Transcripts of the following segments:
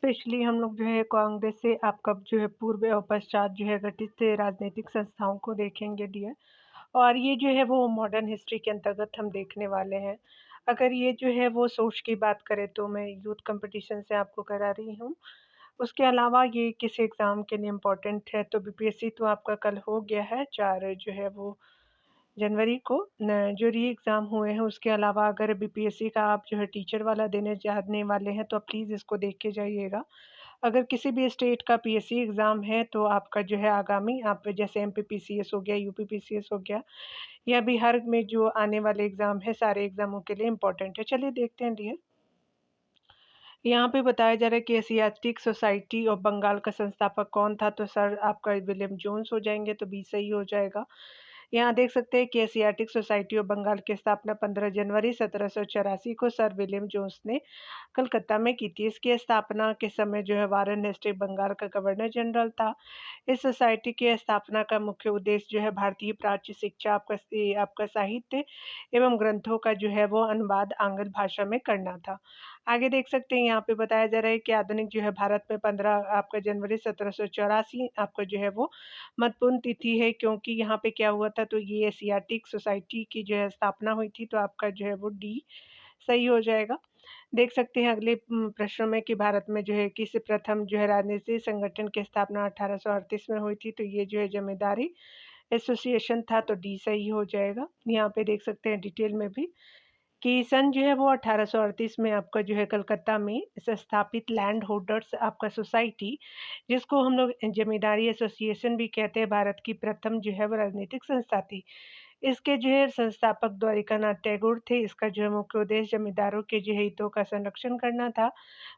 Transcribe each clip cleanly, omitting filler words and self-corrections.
Specially हम लोग जो है कांग्रेस से आपका जो है पूर्व और पश्चात जो है गठित राजनीतिक संस्थाओं को देखेंगे डियर। और ये जो है वो मॉडर्न हिस्ट्री के अंतर्गत हम देखने वाले हैं। अगर ये जो है वो सोच की बात करें तो मैं यूथ कंपटीशन से आपको करा रही हूँ। उसके अलावा ये किस एग्ज़ाम के लिए इम्पोर्टेंट है तो बीपीएससी तो आपका कल हो गया है 4 जो है वो जनवरी को न जो री एग्ज़ाम हुए हैं। उसके अलावा अगर बीपीएससी का आप जो है टीचर वाला देने जाने वाले हैं तो आप प्लीज़ इसको देख के जाइएगा। अगर किसी भी स्टेट का पीएससी एग्ज़ाम है तो आपका जो है आगामी आप जैसे एमपीपीसीएस हो गया, यूपीपीसीएस हो गया या बिहार में जो आने वाले एग्ज़ाम है सारे एग्ज़ामों के लिए इम्पोर्टेंट है। चलिए देखते हैं डियर। यहाँ पे बताया जा रहा है कि एशियाटिक सोसाइटी ऑफ बंगाल का संस्थापक कौन था? तो सर आपका विलियम जोन्स हो जाएँगे, तो बी सही हो जाएगा। यहाँ देख सकते हैं कि एशियाटिक सोसाइटी ऑफ बंगाल की स्थापना 15 जनवरी 1784 को सर विलियम जोन्स ने कलकत्ता में की थी। इसकी स्थापना के समय जो है वारेन हेस्टिंग बंगाल का गवर्नर जनरल था। इस सोसाइटी की स्थापना का मुख्य उद्देश्य जो है भारतीय प्राच्य शिक्षा, आपका साहित्य एवं ग्रंथों का जो है वो अनुवाद आंग्ल भाषा में करना था। आगे देख सकते हैं यहाँ पे बताया जा रहा है कि आधुनिक जो है भारत में 15 आपका जनवरी 1784 आपका जो है वो महत्वपूर्ण तिथि है, क्योंकि यहाँ पे क्या हुआ था तो ये एशियाटिक सोसाइटी की जो है स्थापना हुई थी, तो आपका जो है वो डी सही हो जाएगा। देख सकते हैं अगले प्रश्न में कि भारत में जो है किस प्रथम जो है राजनीतिक संगठन की स्थापना 1838 में हुई थी, तो ये जो है जमींदारी एसोसिएशन था, तो डी सही हो जाएगा। यहाँ पे देख सकते हैं डिटेल में भी कि सन जो है वो 1838 में आपका जो है कलकत्ता में स्थापित लैंड होल्डर्स आपका सोसाइटी, जिसको हम लोग जमींदारी एसोसिएशन भी कहते हैं, भारत की प्रथम जो है वो राजनीतिक संस्था थी। इसके जो है संस्थापक द्वारिकानाथ टैगोर थे। इसका जो है मुख्य उद्देश्य जमींदारों के जो है हितों का संरक्षण करना था।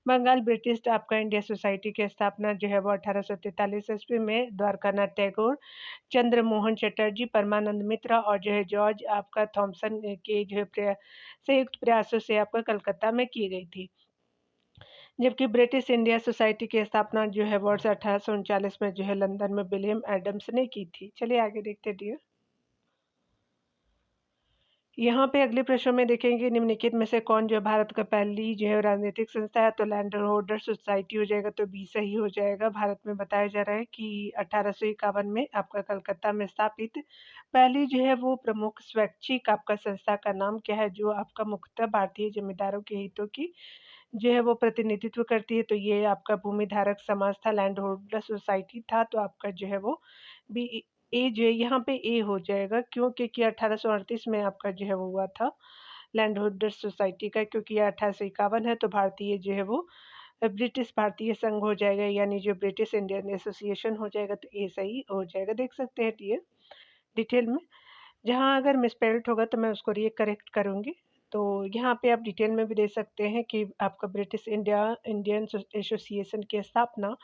बंगाल ब्रिटिश आपका इंडिया सोसाइटी की स्थापना जो है वो 1843 ईस्वी में द्वारकानाथ टैगोर, चंद्र मोहन चटर्जी, परमानंद मित्रा और जो है जॉर्ज आपका थॉमसन के जो है संयुक्त प्रयासों से आपका कलकत्ता में की गई थी। जबकि ब्रिटिश इंडिया सोसाइटी की स्थापना जो है वर्ष 1839 में जो है लंदन में विलियम एडम्स ने की थी। चलिए आगे देखते हैं डियर। यहाँ पे अगले प्रश्न में देखेंगे निम्नलिखित में से कौन जो है भारत का पहली जो है राजनीतिक संस्था है, तो लैंड होल्डर सोसाइटी हो जाएगा, तो बी सही हो जाएगा। भारत में बताया जा रहा है कि 1851 में आपका कलकत्ता में स्थापित पहली जो है वो प्रमुख स्वैच्छिक आपका संस्था का नाम क्या है, जो आपका मुख्यतः भारतीय जमींदारों के हितों की जो है वो प्रतिनिधित्व करती है, तो ये आपका भूमिधारक समाज था, लैंड होल्डर सोसाइटी था, तो आपका जो है वो बी ए जो है यहाँ पे ए हो जाएगा, क्यों? क्योंकि 1838 में आपका जो है वो हुआ था लैंड होल्डर सोसाइटी का, क्योंकि ये 1851 है तो भारतीय जो है वो ब्रिटिश भारतीय संघ हो जाएगा, यानी जो ब्रिटिश इंडियन एसोसिएशन हो जाएगा, तो ए सही हो जाएगा। देख सकते हैं ये डिटेल में, जहाँ अगर मिसस्पेल्ड होगा तो मैं उसको रीकरेक्ट करूँगी। तो यहाँ पे आप डिटेल में भी देख सकते हैं कि आपका ब्रिटिश इंडियन एसोसिएशन की स्थापना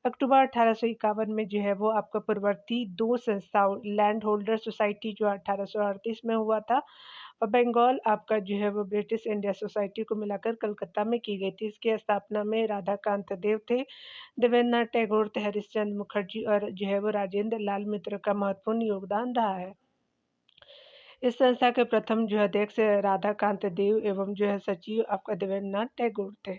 अक्टूबर 1851 में जो है वो आपका पूर्ववर्ती 2 संस्थाओं लैंड होल्डर सोसाइटी जो 1838 में हुआ था और बंगाल आपका जो है वो ब्रिटिश इंडिया सोसाइटी को मिलाकर कलकत्ता में की गई थी। इसकी स्थापना में राधाकांत देव थे, देवेंद्रनाथ टैगोर थे, हरिश्चंद्र मुखर्जी और जो है वो राजेंद्र लाल मित्र का महत्वपूर्ण योगदान रहा है। इस संस्था के प्रथम जो अध्यक्ष राधाकांत देव एवं जो है सचिव आपका देवेंद्रनाथ टैगोर थे।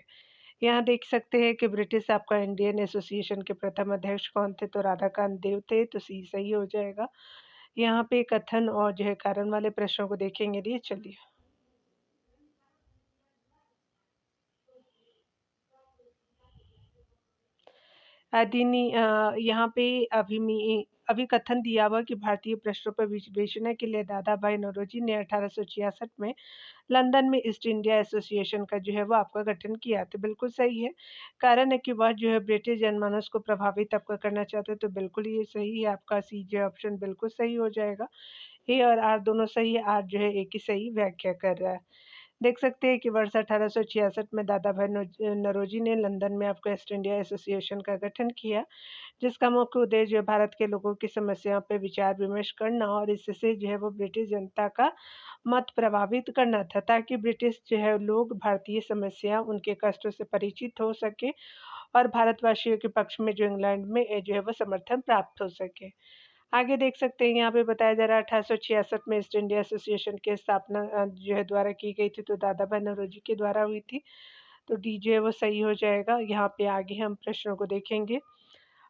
यहाँ देख सकते हैं कि ब्रिटिश आपका इंडियन एसोसिएशन के प्रथम अध्यक्ष कौन थे, तो राधाकांत देव थे, तो सी सही हो जाएगा। यहाँ पे कथन और जो है कारण वाले प्रश्नों को देखेंगे। लिए चलिए यहाँ पे अभिकथन दिया हुआ कि भारतीय प्रश्नों पर विवेचना के लिए दादा भाई नौरोजी ने 1866 में लंदन में ईस्ट इंडिया एसोसिएशन का जो है वो आपका गठन किया, तो बिल्कुल सही है। कारण है कि वह जो है ब्रिटिश जनमानस को प्रभावित आपका करना चाहते हैं, तो बिल्कुल ये सही है। आपका सी जो ऑप्शन बिल्कुल सही हो जाएगा। ए और आर दोनों सही है, आर जो है एक ही सही व्याख्या कर रहा है। देख सकते हैं कि वर्ष 1866 में दादा भाई नौरोजी ने लंदन में आपको ईस्ट इंडिया एसोसिएशन का गठन किया, जिसका मुख्य उद्देश्य जो है भारत के लोगों की समस्याओं पे विचार विमर्श करना और इससे जो है वो ब्रिटिश जनता का मत प्रभावित करना था, ताकि ब्रिटिश जो है लोग भारतीय समस्या उनके कष्टों से परिचित हो सके और भारतवासियों के पक्ष में जो इंग्लैंड में जो है वो समर्थन प्राप्त हो सके। आगे देख सकते हैं यहाँ पे बताया जा रहा है 1866 में ईस्ट इंडिया एसोसिएशन की स्थापना जो है द्वारा की गई थी, तो दादा भाई नौरोजी के द्वारा हुई थी। तो डी जो है वो सही हो जाएगा। यहाँ पे आगे हम प्रश्नों को देखेंगे।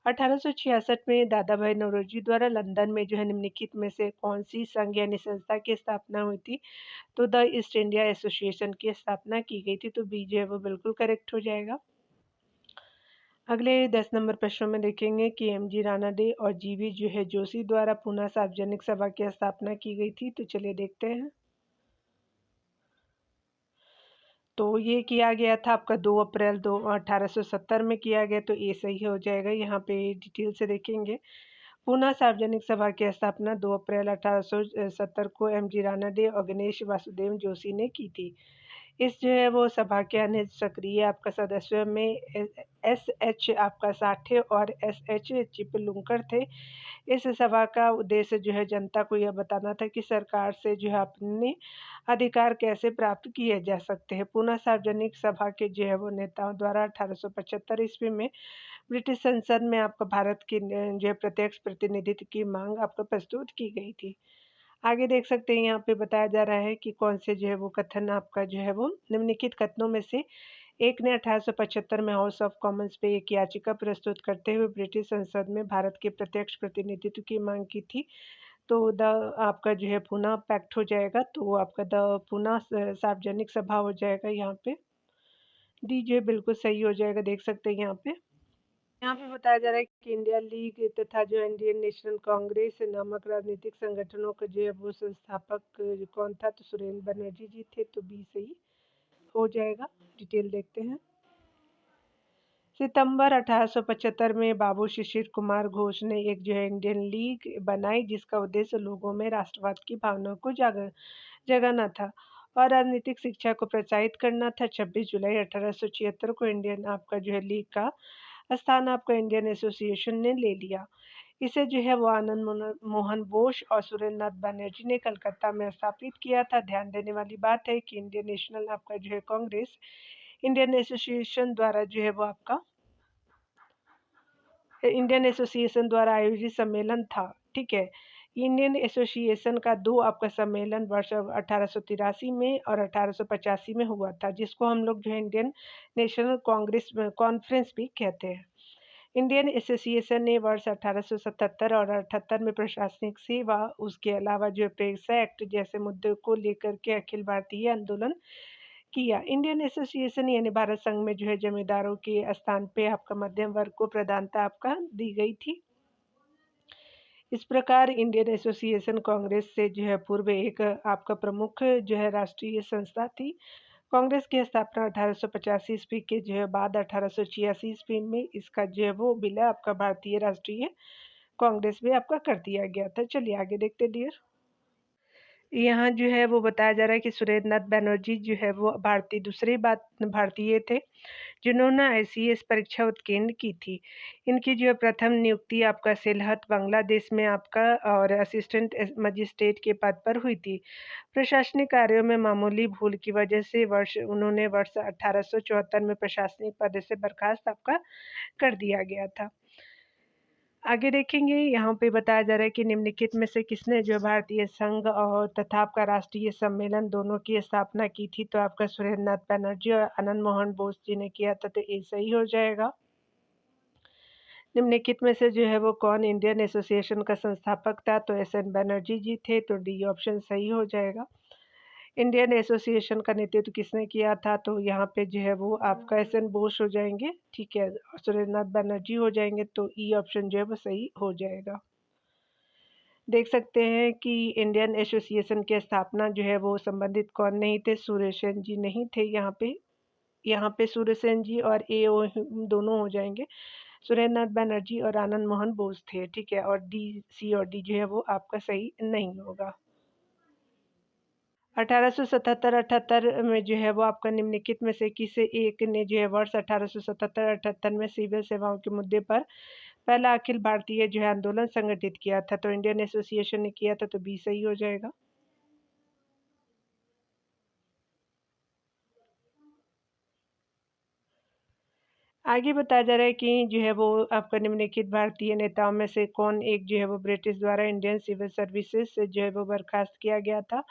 1866 में दादा भाई नौरोजी द्वारा लंदन में जो है निम्नलिखित में से कौन-सी संघ यानी संस्था की स्थापना हुई थी? तो द ईस्ट इंडिया एसोसिएशन की स्थापना की गई थी, तो बी जो है वो बिल्कुल करेक्ट हो जाएगा। अगले 10 नंबर प्रश्नों में देखेंगे कि एमजी रानाडे और जीवी जो है जोशी द्वारा पुनः सार्वजनिक सभा की स्थापना की गई थी, तो चलिए देखते हैं। तो ये किया गया था आपका 2 अप्रैल 1870 में किया गया, तो ये सही हो जाएगा। यहाँ पे डिटेल से देखेंगे। पुनः सार्वजनिक सभा की स्थापना 2 अप्रैल 1870 को एमजी रानाडे और गणेश वासुदेव जोशी ने की थी। इस जो है वो सभा के अन्य सक्रिय आपका सदस्यों में एसएच आपका साठे और एसएच चिपलुंकर थे। इस सभा का उद्देश्य जो है जनता को यह बताना था कि सरकार से जो है अपने अधिकार कैसे प्राप्त किए जा सकते हैं। पुनः सार्वजनिक सभा के जो है वो नेताओं द्वारा 1875 ईस्वी में ब्रिटिश संसद में आपका भारत की जो है प्रत्यक्ष प्रतिनिधित्व की मांग आपको प्रस्तुत की गई थी। आगे देख सकते हैं यहाँ पे बताया जा रहा है कि कौन से जो है वो कथन आपका जो है वो निम्नलिखित कथनों में से एक ने 1875 में हाउस ऑफ कॉमन्स पे एक याचिका प्रस्तुत करते हुए ब्रिटिश संसद में भारत के प्रत्यक्ष प्रतिनिधित्व की मांग की थी। तो द आपका जो है पुनः पैक्ट हो जाएगा, तो आपका द पुनः सार्वजनिक सभा हो जाएगा यहाँ पे। डी जो है बिल्कुल सही हो जाएगा, देख सकते हैं यहाँ पे। यहाँ पे बताया जा रहा है कि इंडिया लीग तथा जो इंडियन नेशनल कांग्रेस नामक राजनीतिक संगठनों का जो है वो संस्थापक कौन था? तो सुरेंद्र बनर्जी जी थे, तो बी सही हो जाएगा। डिटेल देखते हैं। सितंबर 1875 में बाबू शिशिर कुमार घोष ने एक जो है इंडियन लीग बनाई, जिसका उद्देश्य लोगों में राष्ट्रवाद की भावना को जगाना था और राजनीतिक शिक्षा को प्रोत्साहित करना था। 26 जुलाई 1876 को इंडियन आपका जो है लीग का स्थान आपका इंडियन एसोसिएशन ने ले लिया। इसे जो है वो आनंद मोहन बोस और सुरेंद्र नाथ बनर्जी ने कलकत्ता में स्थापित किया था। ध्यान देने वाली बात है कि इंडियन नेशनल आपका जो है कांग्रेस इंडियन एसोसिएशन द्वारा जो है वो आपका इंडियन एसोसिएशन द्वारा आयोजित सम्मेलन था। ठीक है। इंडियन एसोसिएशन का 2 आपका सम्मेलन वर्ष 1883 में और 1885 में हुआ था, जिसको हम लोग जो है इंडियन नेशनल कांग्रेस कॉन्फ्रेंस भी कहते हैं। इंडियन एसोसिएशन ने वर्ष 1877 और 78 में प्रशासनिक सेवा, उसके अलावा जो पेशा एक्ट जैसे मुद्दों को लेकर के अखिल भारतीय आंदोलन किया। इंडियन एसोसिएशन यानी भारत संघ में जो है जमींदारों के स्थान पे आपका मध्यम वर्ग को प्रधानता आपका दी गई थी। इस प्रकार इंडियन एसोसिएशन कांग्रेस से जो है पूर्व एक आपका प्रमुख जो है राष्ट्रीय संस्था थी। कांग्रेस की स्थापना 1885 ईस्वी के जो है बाद 1886 ईस्वी में इसका जो है वो विलय आपका भारतीय राष्ट्रीय कांग्रेस में आपका कर दिया गया था। चलिए आगे देखते डियर। यहाँ जो है वो बताया जा रहा है कि सुरेंद्र नाथ बनर्जी जो है वो दूसरी बात भारतीय थे जिन्होंने आईसीएस परीक्षा उत्तीर्ण की थी। इनकी जो प्रथम नियुक्ति आपका सिलहट बांग्लादेश में आपका और असिस्टेंट मजिस्ट्रेट के पद पर हुई थी। प्रशासनिक कार्यों में मामूली भूल की वजह से उन्होंने वर्ष 1874 में प्रशासनिक पद से बर्खास्त आपका कर दिया गया था। आगे देखेंगे यहाँ पे बताया जा रहा है कि निम्नलिखित में से किसने जो भारतीय संघ और तथा आपका राष्ट्रीय सम्मेलन दोनों की स्थापना की थी? तो आपका सुरेंद्र नाथ बनर्जी और आनंद मोहन बोस जी ने किया था, तो ये सही हो जाएगा। निम्नलिखित में से जो है वो कौन इंडियन एसोसिएशन का संस्थापक था? तो एस.एन. बनर्जी जी थे, तो डी ऑप्शन सही हो जाएगा। इंडियन एसोसिएशन का नेतृत्व किसने किया था? तो यहाँ पे जो है वो आपका एस.एन. बोस हो जाएंगे। ठीक है, सुरेंद्र नाथ बनर्जी हो जाएंगे, तो ई ऑप्शन जो है वो सही हो जाएगा। देख सकते हैं कि इंडियन एसोसिएशन की स्थापना जो है वो संबंधित कौन नहीं थे? सूर्यसेन जी नहीं थे यहाँ पे सूर्यसेन जी और ए.ओ. दोनों हो जाएंगे। सुरेंद्र नाथ बनर्जी और आनंद मोहन बोस थे। ठीक है, और डी, सी और डी जो है वो आपका सही नहीं होगा। 1877-78 में जो है वो आपका निम्नलिखित में से किसी एक ने जो है वर्ष 1877-78 में सिविल सेवाओं के मुद्दे पर पहला अखिल भारतीय जो है आंदोलन संगठित किया था? तो इंडियन एसोसिएशन ने किया था, तो बी सही हो जाएगा। आगे बताया जा रहा है कि जो है वो आपका निम्नलिखित भारतीय नेताओं में से कौन एक जो है वो ब्रिटिश द्वारा इंडियन सिविल सर्विसेज से जो है वो बर्खास्त किया गया था?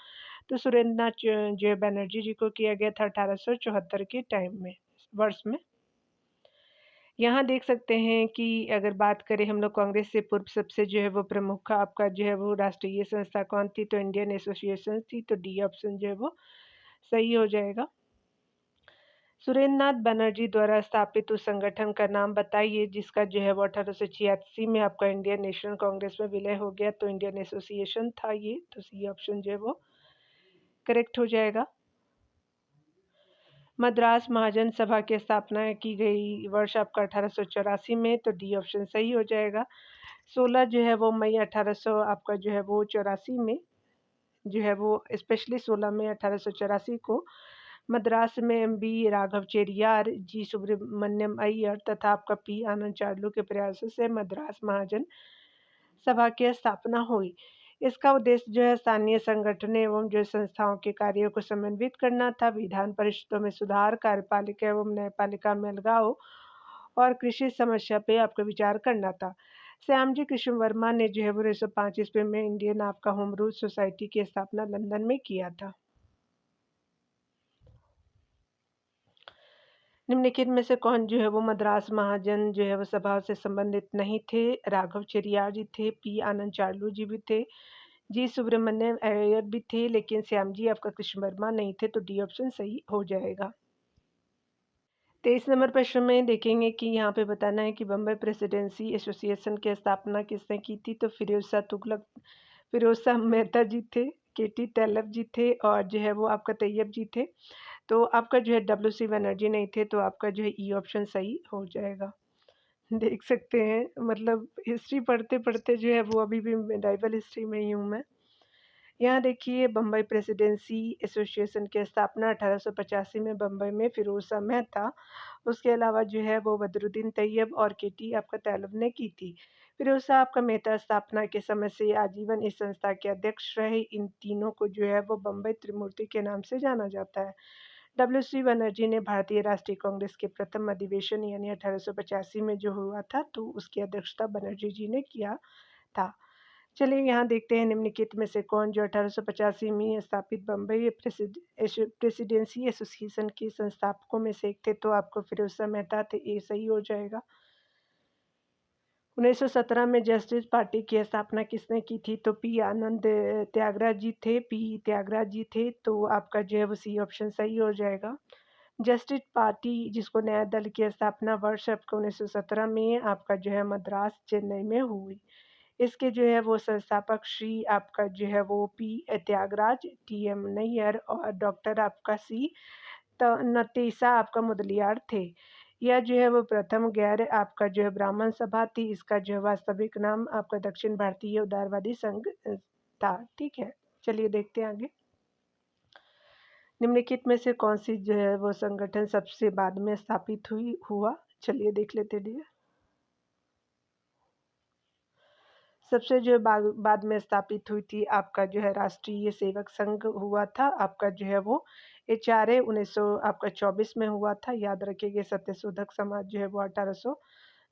तो सुरेंद्र नाथ जो है बनर्जी जी को किया गया था 1874 के टाइम में। वर्ष में। यहाँ देख सकते हैं कि अगर बात करें हम लोग कांग्रेस से पूर्व सबसे जो है वो प्रमुख आपका जो है वो राष्ट्रीय संस्था कौन थी, तो इंडियन एसोसिएशन थी, तो डी ऑप्शन जो है वो सही हो जाएगा। सुरेंद्र नाथ बनर्जी द्वारा स्थापित उस संगठन का नाम बताइए जिसका जो है वो 1886 में आपका इंडियन नेशनल कांग्रेस में विलय हो गया, तो इंडियन एसोसिएशन था ये, तो सी ऑप्शन जो है वो करेक्ट हो जाएगा। मद्रास महाजन सभा की स्थापना की गई वर्ष आपका 1884 में, तो डी ऑप्शन सही हो जाएगा। 16 जो है वो मई 1800 आपका जो है वो 84 में जो है वो स्पेशली 16 मई 1884 को मद्रास में एम.बी. राघव चेरियार, जी. सुब्रमण्यम अय्यर तथा आपका पी. आनंद चार्लू के प्रयासों से मद्रास महाजन सभा की स्थापना हुई। इसका उद्देश्य जो है स्थानीय संगठन एवं जो संस्थाओं के कार्यों को समन्वित करना था, विधान परिषदों में सुधार, कार्यपालिका एवं न्यायपालिका में अलगाव और कृषि समस्या पे आपका विचार करना था। श्यामजी कृष्ण वर्मा ने जो है वो 1905 ईस्वी में इंडियन आपका होम रूल सोसाइटी की स्थापना लंदन में किया था। निम्नलिखित में से कौन जो है वो मद्रास महाजन जो है वो सभा से संबंधित नहीं थे? राघव चेरियार जी थे, पी. आनंद चार्लू जी भी थे, जी. सुब्रमण्यम अय्यर भी थे, लेकिन श्यामजी आपका कृष्ण वर्मा नहीं थे, तो डी ऑप्शन सही हो जाएगा। 23 नंबर प्रश्न में देखेंगे कि यहाँ पे बताना है कि बम्बई प्रेसिडेंसी एसोसिएशन की स्थापना किसने की थी, तो फिरोज शाह मेहता जी थे, के.टी. टैलब जी थे और जो है वो आपका तैयब जी थे। तो आपका जो है डब्ल्यू.सी. बनर्जी नहीं थे, तो आपका जो है ई ऑप्शन सही हो जाएगा। देख सकते हैं मतलब हिस्ट्री पढ़ते-पढ़ते जो है वो अभी भी मेडाइवल हिस्ट्री में ही हूँ मैं। यहाँ देखिए बम्बई प्रेसिडेंसी एसोसिएशन की स्थापना 1885 में बम्बई में फिरोज शाह मेहता, उसके अलावा जो है वो बदरुद्दीन तैयब और के.टी. आपका तैयब ने की थी। फिरोज शाह आपका मेहता स्थापना के समय से आजीवन इस संस्था के अध्यक्ष रहे। इन तीनों को जो है वो बम्बई त्रिमूर्ति के नाम से जाना जाता है। डब्ल्यू.सी. बनर्जी ने भारतीय राष्ट्रीय कांग्रेस के प्रथम अधिवेशन यानी 1885 में जो हुआ था, तो उसकी अध्यक्षता बनर्जी जी ने किया था। चलिए यहाँ देखते हैं निम्नलिखित में से कौन जो 1885 में स्थापित बम्बई प्रेसिडेंसी एसोसिएशन के संस्थापकों में से एक थे, तो आपको फिरोज शाह मेहता थे, ये सही हो जाएगा। 1917 में जस्टिस पार्टी की स्थापना किसने की थी, तो पी. आनंद त्यागराज जी थे, तो आपका जो है वो सी ऑप्शन सही हो जाएगा। जस्टिस पार्टी जिसको न्याय दल की स्थापना वर्ष आपका 1917 में आपका जो है मद्रास चेन्नई में हुई। इसके जो है वो संस्थापक श्री आपका जो है वो पी. त्यागराज, टी.एम. नैयर और डॉक्टर आपका सी. नतीसा आपका मुदलियार थे। यह जो है वो प्रथम गैर आपका जो है ब्राह्मण सभा थी। इसका जो है वास्तविक नाम आपका दक्षिण भारतीय उदारवादी संघ था। ठीक है, चलिए देखते हैं आगे। निम्नलिखित में से कौन सी जो है वो संगठन सबसे बाद में स्थापित हुआ, चलिए देख लेते हैं। सबसे जो बाद में स्थापित हुई थी आपका जो है राष्ट्रीय सेवक संघ हुआ था, आपका जो है वो HRA 1924 में हुआ था। याद रखिएगा सत्यशोधक समाज जो है वो 1800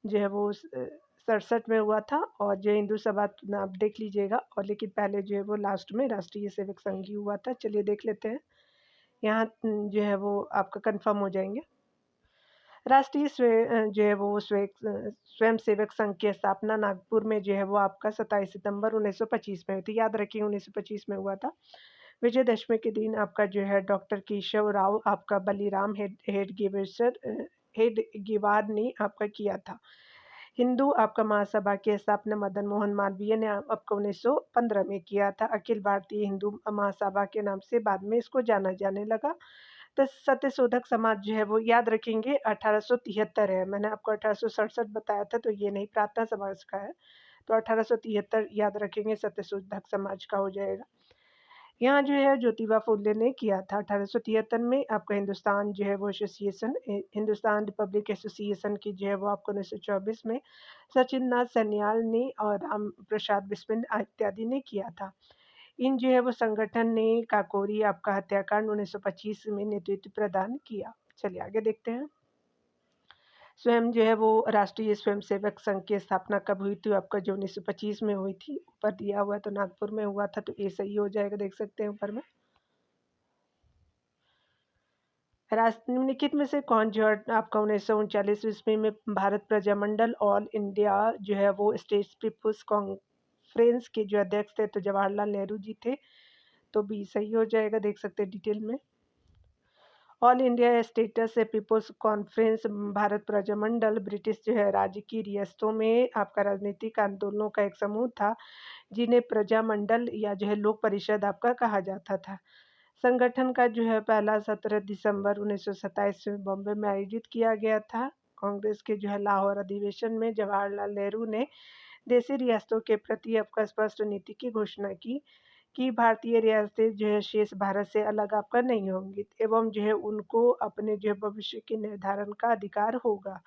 जो है वो 67 में हुआ था और जो हिंदू सभा आप देख लीजिएगा, और लेकिन पहले जो है वो लास्ट में राष्ट्रीय सेवक संघ ही हुआ था। चलिए देख लेते हैं, यहाँ जो है वो आपका कंफर्म हो जाएंगे। राष्ट्रीय जो है वो स्वयं सेवक संघ की स्थापना नागपुर में जो है वो आपका 27 सितंबर 1925 में हुई थी। याद रखिए 1925 में हुआ था। विजयदशमी के दिन आपका जो है डॉक्टर केशव राव आपका बलिराम हेडगेवार ने आपका किया था। हिंदू आपका महासभा की स्थापना मदन मोहन मालवीय ने आपका 1915 में किया था। अखिल भारतीय हिंदू महासभा के नाम से बाद में इसको जाना जाने लगा। तो सत्यशोधक समाज जो है वो याद रखेंगे 1873 है। मैंने आपको 1867 बताया था, तो ये नहीं, प्रार्थना समाज का है, तो 1873 याद रखेंगे, सत्यशोधक समाज का हो जाएगा। यहाँ जो है ज्योतिबा फुले ने किया था 1873 में। आपका हिंदुस्तान जो है वो हिंदुस्तान रिपब्लिक एसोसिएशन की जो है वो आपको 1924 में सचिन नाथ सन्याल ने और राम प्रसाद बिस्मिल इत्यादि ने किया था। इन जो है वो संगठन ने काकोरी आपका हत्याकांड 1925 में नेतृत्व प्रदान किया। चलिए आगे देखते हैं। स्वयं जो है वो राष्ट्रीय स्वयंसेवक संघ की स्थापना कब हुई थी, आपका जो 1925 में हुई थी, ऊपर दिया हुआ है, तो नागपुर में हुआ था, तो ये सही हो जाएगा, देख सकते हैं ऊपर में। निम्नलिखित में से कौन जो है आपका 1939 ईस्वी में भारत प्रजामंडल ऑल इंडिया जो है वो स्टेट्स पीपुल्स कॉन्फ्रेंस के जो अध्यक्ष थे? तो जवाहरलाल नेहरू जी थे। तो बी सही हो जाएगा, देख सकते हैं डिटेल में। ऑल इंडिया स्टेटस है peoples conference Bharat Prajamandal British जो है राज्य की रियासतों में आपका राजनीतिक आंदोलनों का एक समूह था, जिन्हें प्रजामंडल या जो है लोक परिषद आपका कहा जाता था। संगठन का जो है पहला 17 दिसंबर 1927 में बॉम्बे में आयोजित किया गया था। कांग्रेस के जो है लाहौर अधिवेशन में जवाहरलाल नेहरू ने देशी रियासतों के प्रति आपका स्पष्ट नीति की घोषणा की कि भारतीय रियासतें जो है शेष भारत से अलग आपका नहीं होंगी एवं जो है उनको अपने जो है भविष्य के निर्धारण का अधिकार होगा।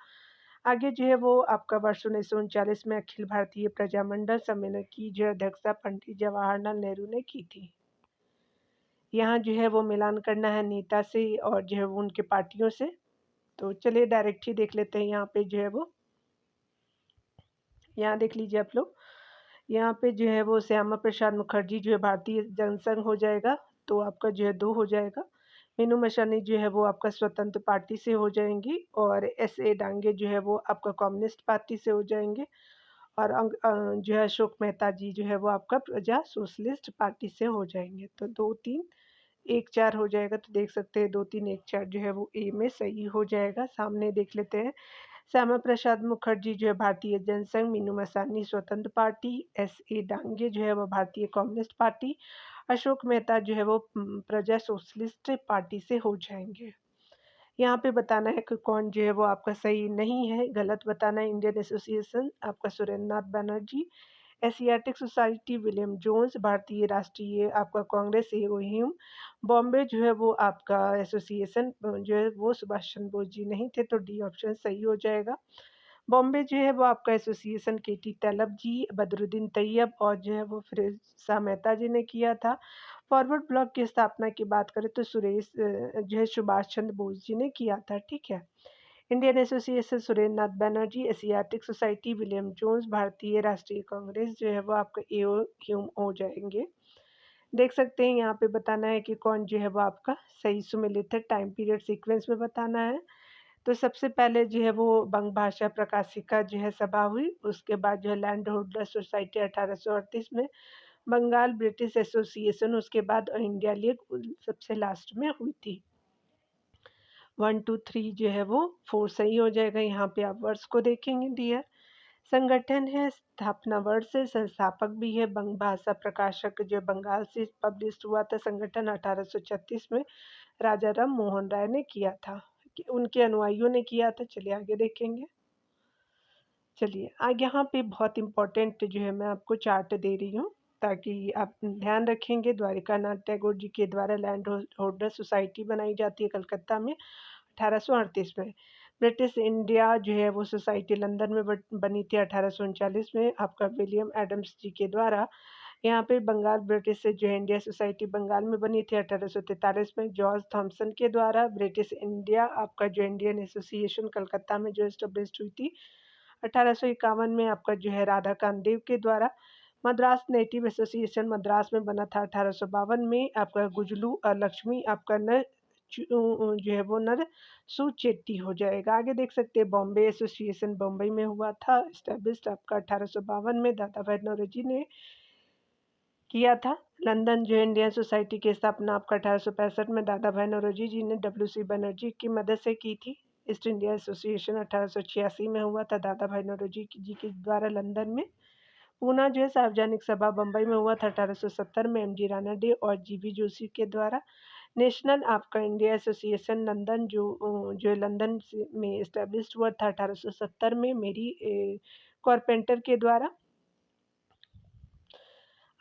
आगे जो है वो आपका वर्ष 1939 में अखिल भारतीय प्रजामंडल सम्मेलन की जो अध्यक्षता पंडित जवाहरलाल नेहरू ने की थी। यहाँ जो है वो मिलान करना है नेता से और जो है वो उनके पार्टियों से। तो चलिए डायरेक्ट ही देख लेते हैं। यहाँ पे जो है वो यहाँ देख लीजिए आप लोग। यहाँ पे जो है वो श्यामा प्रसाद मुखर्जी जो है भारतीय जनसंघ हो जाएगा, तो आपका जो है 2 हो जाएगा। मीनू मशानी जो है वो आपका स्वतंत्र पार्टी से हो जाएंगी और एस.ए. डांगे जो है वो आपका कम्युनिस्ट पार्टी से हो जाएंगे और जो है अशोक मेहता जी जो है वो आपका प्रजा सोशलिस्ट पार्टी से हो जाएंगे। तो 2, 3, 1, 4 हो जाएगा। तो देख सकते हैं 2, 3, 1, 4 जो है वो ए में सही हो जाएगा। सामने देख लेते हैं। श्यामा प्रसाद मुखर्जी जो है भारतीय जनसंघ, मीनू मसानी स्वतंत्र पार्टी, एस.ए. डांगे जो है वो भारतीय कम्युनिस्ट पार्टी, अशोक मेहता जो है वो प्रजा सोशलिस्ट पार्टी से हो जाएंगे। यहाँ पे बताना है कि कौन जो है वो आपका सही नहीं है, गलत बताना है। इंडियन एसोसिएशन आपका Surendra Nath Banerjee, Asiatic Society William Jones, Bharatiya Rashtriya आपका कांग्रेस एओहिम, बॉम्बे जो है वो आपका एसोसिएशन जो है वो सुभाष चंद्र बोस जी नहीं थे, तो डी ऑप्शन सही हो जाएगा। बॉम्बे जो है वो आपका एसोसिएशन केटी तैलब जी, बदरुद्दीन तैयब और जो है वो फिरोज शाह मेहता जी ने किया था। फॉरवर्ड ब्लॉक की स्थापना की बात करें तो जो है सुभाष चंद्र बोस जी ने किया था, ठीक है। Indian Association Surendra Nath Banerjee, Asiatic Society William Jones, Bharatiya Rashtriya Congress जो है वो आपका एओ ह्यूम हो जाएंगे। देख सकते हैं यहाँ पे बताना है कि कौन जो है वो आपका सही सुमेलित है। टाइम पीरियड सीक्वेंस में बताना है। तो सबसे पहले जो है वो बंग भाषा प्रकाशिका जो है सभा हुई, उसके बाद जो है लैंड होल्डर सोसाइटी 1838 में, बंगाल ब्रिटिश एसोसिएशन, उसके बाद इंडिया लीग सबसे लास्ट में हुई थी। 1, 2, 3 जो है वो 4 सही हो जाएगा। यहाँ पे आप वर्ष को देखेंगे डियर। संगठन है, स्थापना वर्ष है, संस्थापक भी है। बंग भाषा प्रकाशक जो बंगाल से पब्लिश हुआ था। संगठन 1836 में राजा राम मोहन राय ने किया था, उनके अनुयायियों ने किया था। चलिए आगे देखेंगे। चलिए यहाँ पे बहुत इम्पोर्टेंट जो है मैं आपको चार्ट दे रही हूँ ताकि आप ध्यान रखेंगे। द्वारिका नाथ टैगोर जी के द्वारा लैंड होल्डर सोसाइटी बनाई जाती है कलकत्ता में 1838 में। ब्रिटिश इंडिया जो है वो सोसाइटी लंदन में बनी थी 1839 में आपका विलियम एडम्स जी के द्वारा। यहाँ पे बंगाल ब्रिटिश से जो है इंडिया सोसाइटी बंगाल में बनी थी 1843 में जॉर्ज थॉम्सन के द्वारा। ब्रिटिश इंडिया आपका जो इंडियन एसोसिएशन कलकत्ता में जो एस्टेब्लिश हुई थी 1851 में आपका जो है राधा कामदेव के द्वारा। मद्रास नेटिव एसोसिएशन मद्रास में बना था 1852 में। आपका गुजलू लक्ष्मी आपका जो है वो नर सुचेट्टी हो जाएगा। आगे देख सकते हैं बॉम्बे एसोसिएशन बॉम्बे में हुआ था, एस्टेब्लिश्ड आपका 1852 में दादा भाई नौरोजी ने किया था। लंदन जो इंडियन सोसाइटी की स्थापना आपका 1865 में दादा भाई नौरोजी जी ने डब्ल्यू.सी. बनर्जी की मदद से की थी। ईस्ट इंडिया एसोसिएशन 1886 में हुआ था दादा भाई नौरोजी जी के द्वारा लंदन में। पूना जो है सार्वजनिक सभा बम्बई में हुआ था 1870 में एम.जी. राणा डे और जी.बी. जोशी के द्वारा। नेशनल आपका इंडिया एसोसिएशन लंदन जो है लंदन में इस्टेब्लिश हुआ था 1870 में मेरी कॉरपेंटर के द्वारा।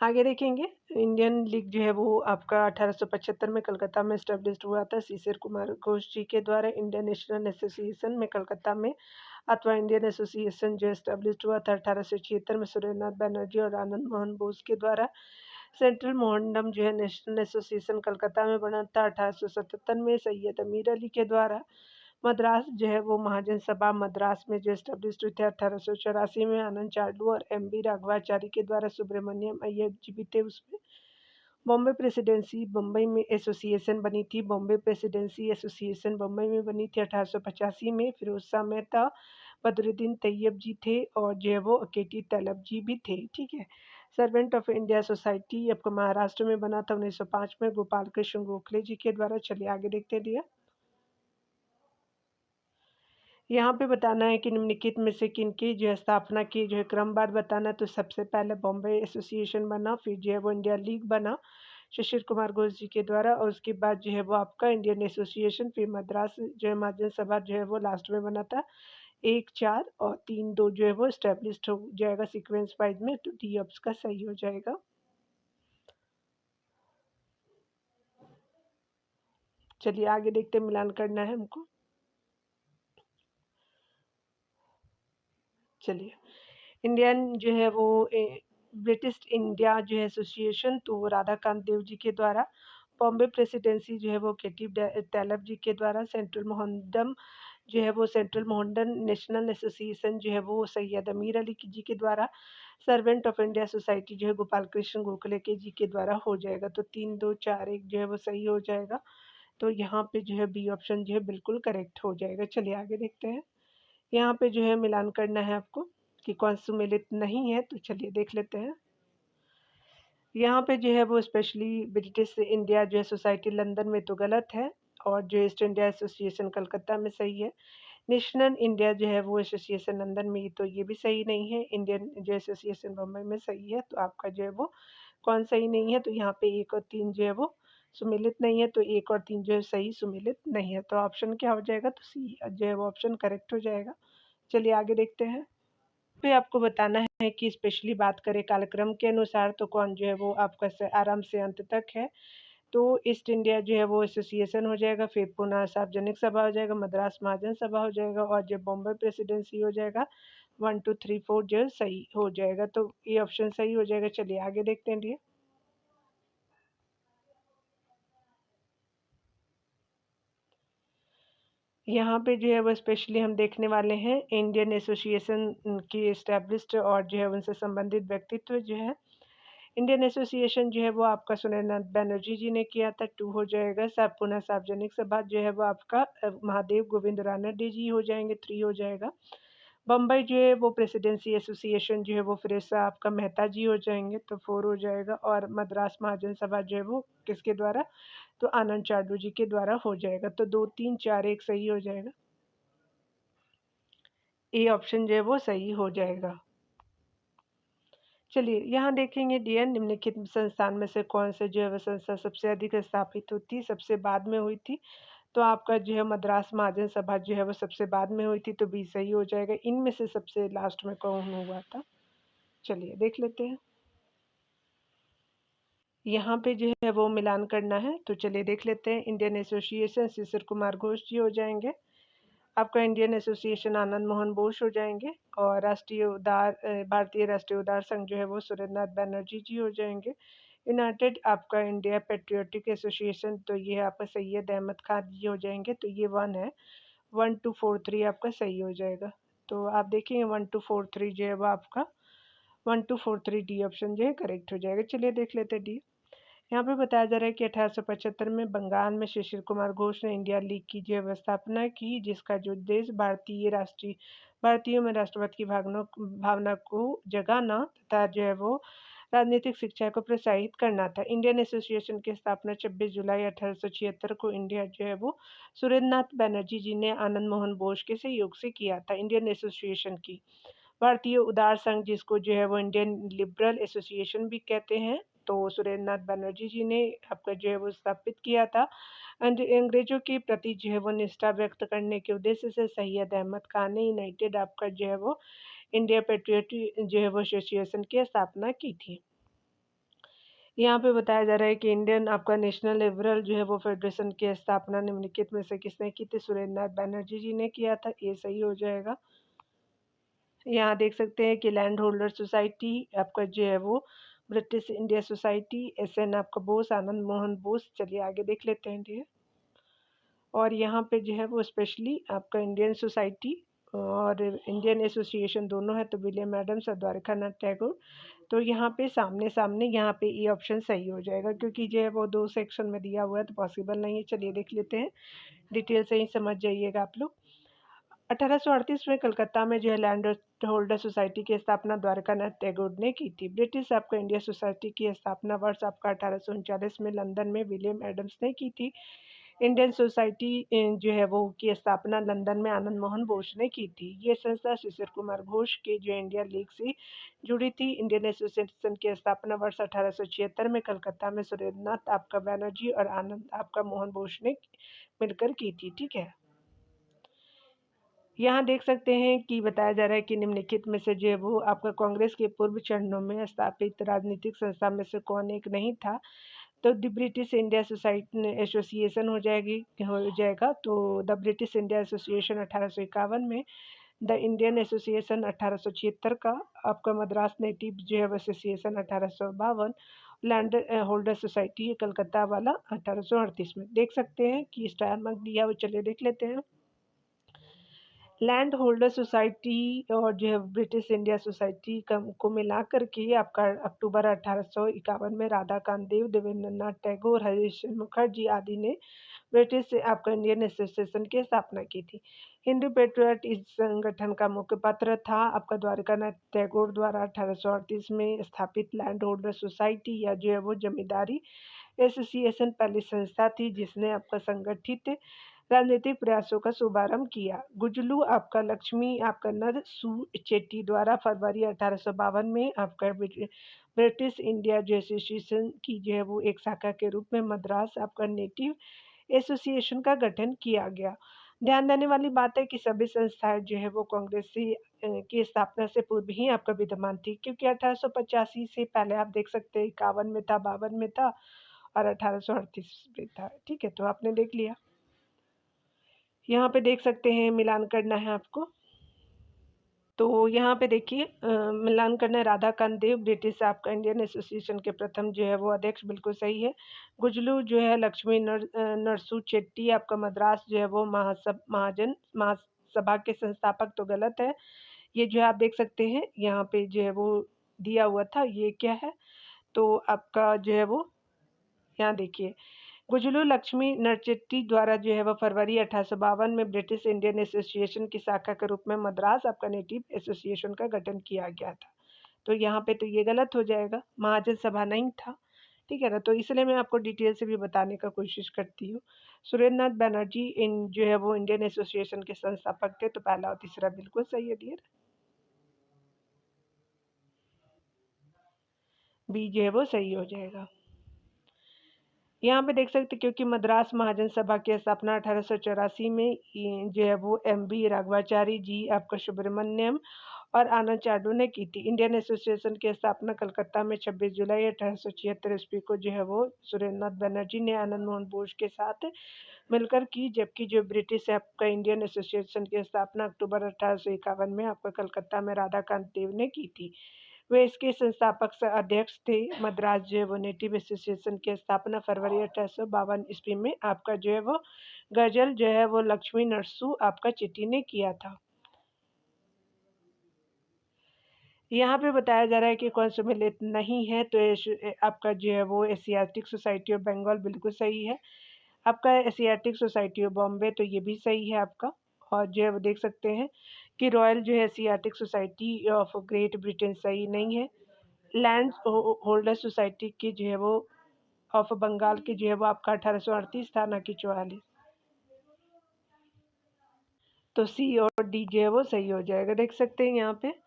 आगे देखेंगे इंडियन लीग जो है वो आपका 1875 में कलकत्ता में इस्टेब्लिश हुआ था सीसर कुमार घोष जी के द्वारा। इंडियन नेशनल एसोसिएशन में कलकत्ता में अथवा इंडियन एसोसिएशन जो इस्टेब्लिश हुआ था 1876 में सुरेंद्र नाथ बनर्जी और आनंद मोहन बोस के द्वारा। सेंट्रल मोहनडम जो है नेशनल एसोसिएशन कलकत्ता में बना था 1877 में सैयद अमीर अली के द्वारा। मद्रास जो है वो महाजन सभा मद्रास में जो इस्टेब्लिश हुई थी 1884 में आनंद चार्लू और एम बी राघवाचारी के द्वारा। सुब्रमण्यम अय्यर जी भी थे उसमें। बॉम्बे प्रेसिडेंसी बम्बई में एसोसिएशन बनी थी। बॉम्बे प्रेसिडेंसी एसोसिएशन बम्बई में बनी थी 1885 में। फिरोज शाह मेहता, बदरुद्दीन तैयब जी थे और जो है वो केटी तैलब जी भी थे, ठीक है। सर्वेंट ऑफ इंडिया सोसाइटी आपको महाराष्ट्र में बना था 1905 में गोपाल कृष्ण गोखले जी के द्वारा। चलिए आगे देखते हैं। यहाँ पे बताना है कि निम्नलिखित में से किनकी जो है स्थापना की जो है क्रमवार बताना। तो सबसे पहले बॉम्बे एसोसिएशन बना, फिर जो है वो इंडिया लीग बना शिशिर कुमार घोष जी के द्वारा, और उसके बाद जो है वो आपका इंडियन एसोसिएशन, फिर मद्रास जो है महाजन सभा जो है वो लास्ट में बना था। 1, 4 और 3, 2 जो है वो एस्टेब्लिश्ड हो जाएगा सीक्वेंस वाइज में, तो डी ऑप्शन का सही हो जाएगा। चलिए आगे देखते हैं, मिलान करना है हमको। चलिए, इंडियन जो है वो ब्रिटिश इंडिया जो है एसोसिएशन, तो वो राधाकांत देव जी के द्वारा। बॉम्बे प्रेसिडेंसी जो है वो केटी तैलब जी के द्वारा। सेंट्रल मोहम्मदम जो है वो सेंट्रल मोहम्मदन नेशनल एसोसिएशन जो है वो सैयद अमीर अली जी के द्वारा। सर्वेंट ऑफ इंडिया सोसाइटी जो है गोपाल कृष्ण गोखले के जी के द्वारा हो जाएगा। तो 3, 2, 4, 1 जो है वो सही हो जाएगा। तो यहाँ पे जो है बी ऑप्शन जो है बिल्कुल करेक्ट हो जाएगा। चलिए आगे देखते हैं। यहाँ पे जो है मिलान करना है आपको कि कौन सुमेलित नहीं है, तो चलिए देख लेते हैं। यहाँ पे जो है वो स्पेशली ब्रिटिश इंडिया जो है सोसाइटी लंदन में तो गलत है, और जो ईस्ट इंडिया एसोसिएशन कलकत्ता में सही है। नेशनल इंडिया जो है वो एसोसिएशन लंदन में, तो ये भी सही नहीं है। इंडियन जो एसोसिएशन बम्बई में सही है, तो आपका जो है वो कौन सही नहीं है, तो यहाँ पे 1 और 3 जो है वो सुमेलित नहीं है, तो 1 और 3 जो है सही सुमेलित नहीं है। तो ऑप्शन क्या हो जाएगा, तो सी जो है वो ऑप्शन करेक्ट हो जाएगा। चलिए आगे देखते हैं। पे आपको बताना है कि स्पेशली बात करें कालक्रम के अनुसार, तो कौन जो है वो आपका आरंभ से अंत तक है। तो ईस्ट इंडिया जो है वो एसोसिएशन हो जाएगा, फिर पुनः सार्वजनिक सभा हो जाएगा, मद्रास महाजन सभा हो जाएगा, और जब बॉम्बे प्रेसिडेंसी हो जाएगा। 1, 2, 3, 4 जो है सही हो जाएगा, तो ये ऑप्शन सही हो जाएगा। चलिए आगे देखते हैं डियर। यहाँ पे जो है वो स्पेशली हम देखने वाले हैं इंडियन एसोसिएशन की एस्टेब्लिश्ड और जो है उनसे संबंधित व्यक्तित्व जो है। इंडियन एसोसिएशन जो है वो आपका सुरेंद्रनाथ बैनर्जी जी ने किया था, 2 हो जाएगा। पुनः सार्वजनिक सभा जो है वो आपका महादेव गोविंद रानडे जी हो जाएंगे, 3 हो जाएगा। बम्बई जो है वो प्रेसिडेंसी एसोसिएशन जो है वो फिर से आपका मेहता जी हो जाएंगे, तो 4 हो जाएगा। और मद्रास महाजन सभा जो है वो किसके द्वारा, तो आनंद चाडू जी के द्वारा हो जाएगा। तो 2, 3, 4, 1 सही हो जाएगा। ए ऑप्शन जो है वो सही हो जाएगा। चलिए यहाँ देखेंगे डियर, निम्नलिखित संस्थान में से कौन से जो है वह संस्था सबसे अधिक स्थापित हुई थी, सबसे बाद में हुई थी। तो आपका जो है मद्रास महाजन सभा जो है वो सबसे बाद में हुई थी, तो बी सही हो जाएगा। इनमें से सबसे लास्ट में कौन हुआ था, चलिए देख लेते हैं। यहाँ पे जो है वो मिलान करना है, तो चलिए देख लेते हैं। इंडियन एसोसिएशन शिशिर कुमार घोष जी हो जाएंगे। आपका इंडियन एसोसिएशन आनंद मोहन बोस हो जाएंगे। और राष्ट्रीय उदार भारतीय राष्ट्रीय उदार संघ जो है वो सुरेंद्रनाथ बैनर्जी जी हो जाएंगे। यूनाइटेड आपका इंडिया पेट्रियोटिक एसोसिएशन, तो ये आपका सैयद अहमद खान जी हो जाएंगे, तो ये 1 है। 1, 2, 4, 3 आपका सही हो जाएगा। तो आप देखेंगे 1, 2, 4, 3 जो है वो आपका 1, 2, 4, 3 डी ऑप्शन जो है करेक्ट हो जाएगा। चलिए देख लेते हैं डी। यहाँ पे बताया जा रहा है कि 1875 में बंगाल में शिशिर कुमार घोष ने इंडिया लीग की जो है स्थापना की, जिसका जो उद्देश्य भारतीयों में राष्ट्रवाद की भावना को जगाना तथा जो है वो राजनीतिक शिक्षा को प्रोत्साहित करना था। इंडियन एसोसिएशन की स्थापना 26 जुलाई 1876 को इंडिया जो है वो सुरेंद्रनाथ बैनर्जी जी ने आनंद मोहन बोस के सहयोग से किया था। इंडियन एसोसिएशन की भारतीय उदार संघ, जिसको जो है वो इंडियन लिबरल एसोसिएशन भी कहते हैं, तो सुरेंद्रनाथ बनर्जी जी ने आपका जो है वो स्थापित किया था। अंग्रेजों के प्रति जो है वो निष्ठा व्यक्त करने के उद्देश्य से सैयद अहमद खान ने यूनाइटेड आपका जो है वो इंडिया पेट्रियोटिक जो है वो एसोसिएशन की स्थापना की थी। यहाँ पे बताया जा रहा है कि इंडियन आपका नेशनल लिबरल जो है वो फेडरेशन की स्थापना निम्नलिखित में से किसने की थी, सुरेंद्रनाथ बनर्जी जी ने किया था, ये सही हो जाएगा। यहाँ देख सकते हैं कि लैंड होल्डर सोसाइटी आपका जो है वो ब्रिटिश इंडिया सोसाइटी, एसएन आपका बोस आनंद मोहन बोस। चलिए आगे देख लेते हैं डियर। और यहाँ पे जो है वो स्पेशली आपका इंडियन सोसाइटी और इंडियन एसोसिएशन दोनों है, तो विलियम एडम्स और द्वारकानाथ टैगोर। तो यहाँ पे सामने-सामने यहाँ पे ये ऑप्शन सही हो जाएगा, क्योंकि जो है वो 2 सेक्शन में दिया हुआ है तो पॉसिबल नहीं है। चलिए देख लेते हैं, डिटेल से ही समझ जाइएगा आप लोग। 1838 में कलकत्ता में जो है लैंड होल्डर सोसाइटी की स्थापना द्वारकानाथ टैगोर ने की थी। ब्रिटिश आपका इंडिया सोसाइटी की स्थापना वर्ष आपका 1839 में लंदन में विलियम एडम्स ने की थी। इंडियन सोसाइटी जो है वो की स्थापना लंदन में आनंद मोहन घोष ने की थी। ये संस्था शिशिर कुमार घोष के जो इंडिया लीग से जुड़ी थी। इंडियन एसोसिएशन की स्थापना वर्ष 1876 में कलकत्ता में सुरेंद्रनाथ आपका बैनर्जी और आनंद आपका मोहन घोष ने मिलकर की थी। ठीक है, यहाँ देख सकते हैं कि बताया जा रहा है कि निम्नलिखित में से जो है वो आपका कांग्रेस के पूर्व चरणों में स्थापित राजनीतिक संस्था में से कौन एक नहीं था। तो the British India society association हो जाएगा। तो द ब्रिटिश इंडिया एसोसिएशन 1851 में, द इंडियन एसोसिएशन 1876 का, आपका मद्रास नेटिव जो है association 1852, land holder society Calcutta वाला 1838 में। देख सकते हैं कि स्टार मार्क दिया, वो चलिए देख लेते हैं। लैंड होल्डर सोसाइटी और जो है ब्रिटिश इंडिया सोसाइटी को मिला करके आपका अक्टूबर 1851 में राधा कामदेव, देवेंद्रनाथ टैगोर, हरीश मुखर्जी आदि ने ब्रिटिश से आपका इंडियन एसोसिएशन की स्थापना की थी। हिंदू पेट्रियट इस संगठन का मुख्य पत्र था। आपका द्वारकानाथ टैगोर द्वारा 1838 में स्थापित लैंड होल्डर सोसाइटी या जो है वो जमींदारी एसोसिएशन पहली संस्था थी जिसने आपका संगठित राजनीतिक प्रयासों का शुभारंभ किया। गुजलू आपका लक्ष्मी आपका नरसू चेट्टी द्वारा फरवरी 1852 में आपका ब्रिटिश इंडिया जो एसोसिएशन की जो है वो एक शाखा के रूप में मद्रास आपका नेटिव एसोसिएशन का गठन किया गया। ध्यान देने वाली बात है कि सभी संस्थाएं जो है वो कांग्रेस की स्थापना से पूर्व ही आपका विद्यमान थी, क्योंकि 1885 से पहले आप देख सकते हैं 51 में था, 52 में था और 1838 में था। ठीक है, तो आपने देख लिया। यहाँ पे देख सकते हैं, मिलान करना है आपको। तो यहाँ पे देखिए मिलान करना है। राधाकांत देव ब्रिटिश आपका इंडियन एसोसिएशन के प्रथम जो है वो अध्यक्ष, बिल्कुल सही है। गुजलू जो है लक्ष्मी नरसू चेट्टी आपका मद्रास जो है वो महासभा के संस्थापक, तो गलत है। ये जो है आप देख सकते हैं यहाँ पे जो है वो दिया हुआ था, ये क्या है, तो आपका जो है वो यहाँ देखिए गुजलू लक्ष्मी नरचेट्टी द्वारा जो है वह फरवरी 1852 में ब्रिटिश इंडियन एसोसिएशन की शाखा के रूप में मद्रास आपका नेटिव एसोसिएशन का गठन किया गया था। तो यहाँ पे तो ये गलत हो जाएगा, महाजन सभा नहीं था। ठीक है ना, तो इसलिए मैं आपको डिटेल से भी बताने का कोशिश करती हूँ। सुरेंद्रनाथ बनर्जी जो है वो इंडियन एसोसिएशन के संस्थापक थे, तो पहला और तीसरा बिल्कुल सही है डियर। बी जो है वो सही हो जाएगा। यहाँ पे देख सकते, क्योंकि मद्रास महाजन सभा की स्थापना 1884 में जो है वो एम.बी. राघवाचारी जी आपका सुब्रमण्यम और आनंद चाडू ने की थी। इंडियन एसोसिएशन की स्थापना कलकत्ता में 26 जुलाई 1876 ईस्वी को जो है वो सुरेंद्रनाथ बनर्जी ने आनंद मोहन बोस के साथ मिलकर की, जबकि जो ब्रिटिश आपका इंडियन एसोसिएशन की स्थापना अक्टूबर 1851 में आपका कलकत्ता में राधाकांत देव ने की थी। वे इसके संस्थापक अध्यक्ष थे। मद्रास जो है वो नेटिव एसोसिएशन की स्थापना फरवरी 1852 ईस्वी में आपका जो है वो गजल जो है वो लक्ष्मी नरसू आपका चिट्टी ने किया था। यहाँ पे बताया जा रहा है कि कौन सम्मिलित नहीं है, तो आपका जो है वो एशियाटिक सोसाइटी ऑफ बंगाल बिल्कुल सही है। आपका एशियाटिक सोसाइटी ऑफ बॉम्बे, तो ये भी सही है आपका। और जो है वो देख सकते हैं कि रॉयल जो है Asiatic society of great Britain सही नहीं है। लैंड होल्डर सोसाइटी की जो है वो ऑफ बंगाल की जो है वो आपका 1838 था, ना कि 44। तो सी और डी जो है वो सही हो जाएगा। देख सकते हैं यहाँ पे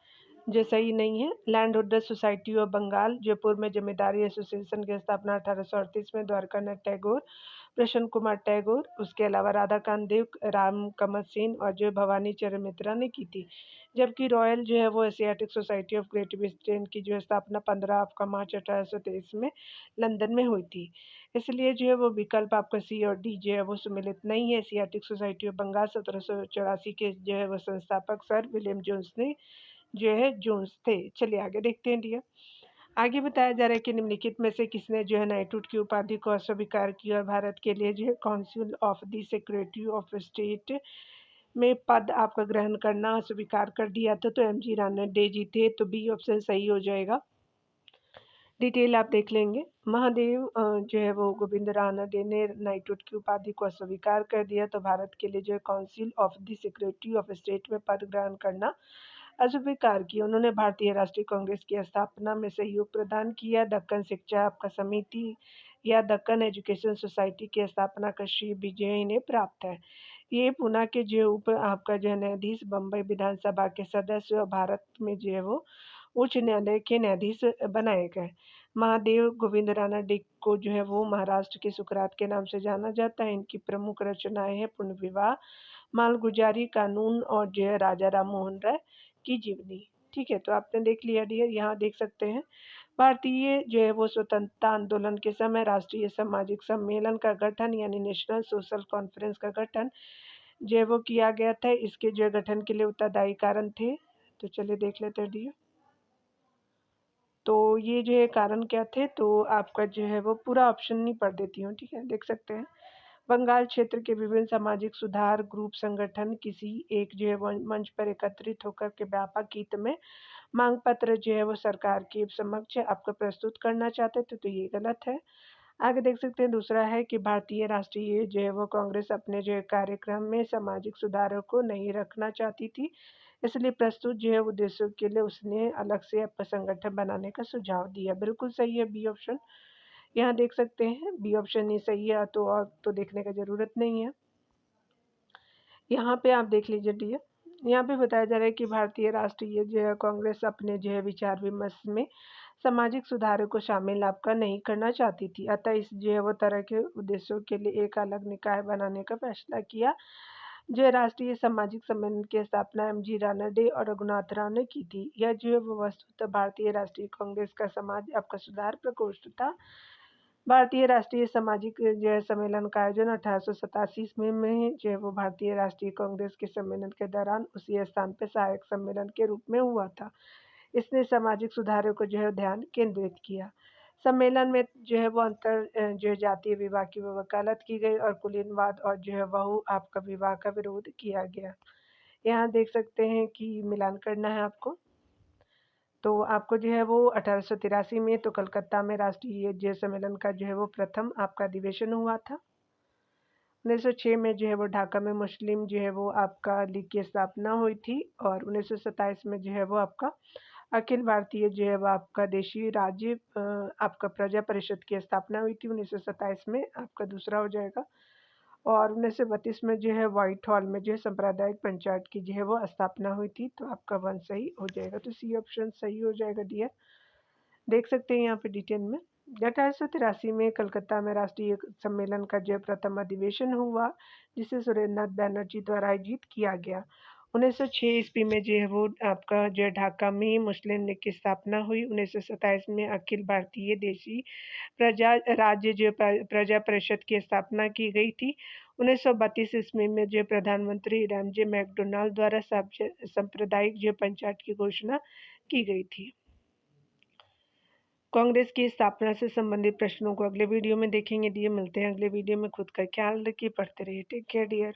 जो सही नहीं है, land holder society of Bengal Jaipur में जमींदारी एसोसिएशन की स्थापना 1838 में द्वारकानाथ टैगोर, प्रसन्न कुमार टैगोर, उसके अलावा राधाकांत देव, राम कमल सेन और जो भवानी चरण मित्रा ने की थी। जबकि रॉयल जो है वो Asiatic society of great Britain की जो स्थापना 15 आपका मार्च 1823 में लंदन में हुई थी। इसलिए जो है वो विकल्प आपका सी और डी जो है वो सम्मिलित नहीं है। एशियाटिक सोसाइटी ऑफ बंगाल 1784 के जो है वो संस्थापक सर विलियम जोन्स ने जो है जोन्स थे। चलिए आगे देखते हैं डियर। आगे बताया जा रहा है कि निम्नलिखित में से किसने जो है नाइटहुड की उपाधि को अस्वीकार किया और भारत के लिए जो है council of the secretary of state में पद आपका ग्रहण करना स्वीकार कर दिया था, तो एमजी राणा डे जीते, तो बी ऑप्शन सही हो जाएगा। डिटेल आप देख लेंगे। महादेव जो है वो गोविंद रानडे ने नाइटहुड की उपाधि को अस्वीकार कर दिया, तो भारत के लिए जो है council of the secretary of state में पद ग्रहण करना अस्वीकार किया। उन्होंने भारतीय राष्ट्रीय कांग्रेस की स्थापना में सहयोग प्रदान किया। दक्कन शिक्षा आपका समिति या दक्कन एजुकेशन सोसाइटी की स्थापना का श्री विजय इन्हें प्राप्त है। ये पूना के जो उप आपका जो है न्यायाधीश, बम्बई विधानसभा के सदस्य और भारत में जो है वो उच्च न्यायालय के न्यायाधीश बनाए गए। महादेव गोविंद रानडे को जो है वो महाराष्ट्र के सुकरात के नाम से जाना जाता है। इनकी प्रमुख रचनाएं हैं पुण्य विवाह, मालगुजारी कानून और जो है राजा राम मोहन राय की जीवनी। ठीक है, तो आपने देख लिया डियर, यहाँ देख सकते हैं भारतीय जो है वो स्वतंत्रता आंदोलन के समय राष्ट्रीय सामाजिक सम्मेलन का गठन यानी नेशनल सोशल कॉन्फ्रेंस का गठन जो है वो किया गया था। इसके जो है गठन के लिए उत्तरदायी कारण थे, तो चलिए देख लेते हैं डियर। तो ये जो है कारण क्या थे, तो आपका जो है वो पूरा ऑप्शन नहीं पढ़ देती हूँ, ठीक है, देख सकते हैं। बंगाल क्षेत्र के विभिन्न सामाजिक सुधार ग्रुप संगठन किसी एक जो है मंच पर एकत्रित होकर के व्यापक हित में मांग पत्र जो है वो सरकार के समक्ष आपको प्रस्तुत करना चाहते थे, तो ये गलत है। आगे देख सकते हैं दूसरा है कि भारतीय राष्ट्रीय जो है वो कांग्रेस अपने जो है कार्यक्रम में सामाजिक सुधारों को नहीं रखना चाहती थी, इसलिए प्रस्तुत जो है उद्देश्यों के लिए उसने अलग से आपका संगठन बनाने का सुझाव दिया। बिल्कुल सही है बी ऑप्शन, यहाँ देख सकते हैं बी ऑप्शन ही सही है, तो और तो देखने का जरूरत नहीं है। यहाँ पे आप देख लीजिए डियर, यहाँ पे बताया जा रहा है कि भारतीय राष्ट्रीय जो है कांग्रेस अपने जो है विचार विमर्श में सामाजिक सुधारों को शामिल आपका नहीं करना चाहती थी, अतः इस जो है वो तरह के उद्देश्यों के लिए एक अलग निकाय बनाने का फैसला किया। जो है राष्ट्रीय सामाजिक सम्मेलन की स्थापना एमजी रानडे और रघुनाथ राव ने की थी। यह जो है वो वस्तुतः भारतीय राष्ट्रीय कांग्रेस का समाज आपका सुधार प्रकोष्ठ था। भारतीय राष्ट्रीय सामाजिक जो है सम्मेलन का आयोजन 1887 ईस्वी में जो है वो भारतीय राष्ट्रीय कांग्रेस के सम्मेलन के दौरान उसी स्थान पर सहायक सम्मेलन के रूप में हुआ था। इसने सामाजिक सुधारों को जो है ध्यान केंद्रित किया। सम्मेलन में जो है वो जो है जातीय विवाह की वकालत की गई और कुलीनवाद और जो है बहु आपका विवाह का विरोध किया गया। यहाँ देख सकते हैं कि मिलान करना है आपको। तो आपको जो है वो 1883 में तो कलकत्ता में राष्ट्रीय जो सम्मेलन का जो है वो प्रथम आपका अधिवेशन हुआ था। 1906 में जो है वो ढाका में मुस्लिम जो है वो आपका लीग की स्थापना हुई थी और 1927 में जो है वो आपका अखिल भारतीय जो है वो आपका देशी राज्य आपका प्रजा परिषद की स्थापना हुई थी 1927 में, आपका दूसरा हो जाएगा। और 1932 में जो है व्हाइट हॉल में जो है सांप्रदायिक पंचायत की जो है वो स्थापना हुई थी, तो आपका वन सही हो जाएगा, तो सी ऑप्शन सही हो जाएगा डियर। देख सकते हैं यहाँ पे डिटेल में 1883 में कलकत्ता में राष्ट्रीय सम्मेलन का जो प्रथम अधिवेशन हुआ, जिसे सुरेंद्रनाथ बैनर्जी द्वारा आयोजित किया गया। 1906 ईस्वी में जो है वो आपका जो है ढाका में मुस्लिम लीग की स्थापना हुई। 1927 में अखिल भारतीय देशी प्रजा राज्य जो प्रजा परिषद की स्थापना की गई थी। 1932 ईस्वी में जो प्रधानमंत्री रामजे मैकडोनाल्ड द्वारा सांप्रदायिक जो पंचायत की घोषणा की गई थी। कांग्रेस की स्थापना से संबंधित प्रश्नों को अगले वीडियो में देखेंगे डियर। मिलते हैं अगले वीडियो में, खुद का ख्याल रखिए, पढ़ते रहिए, टेक केयर डियर।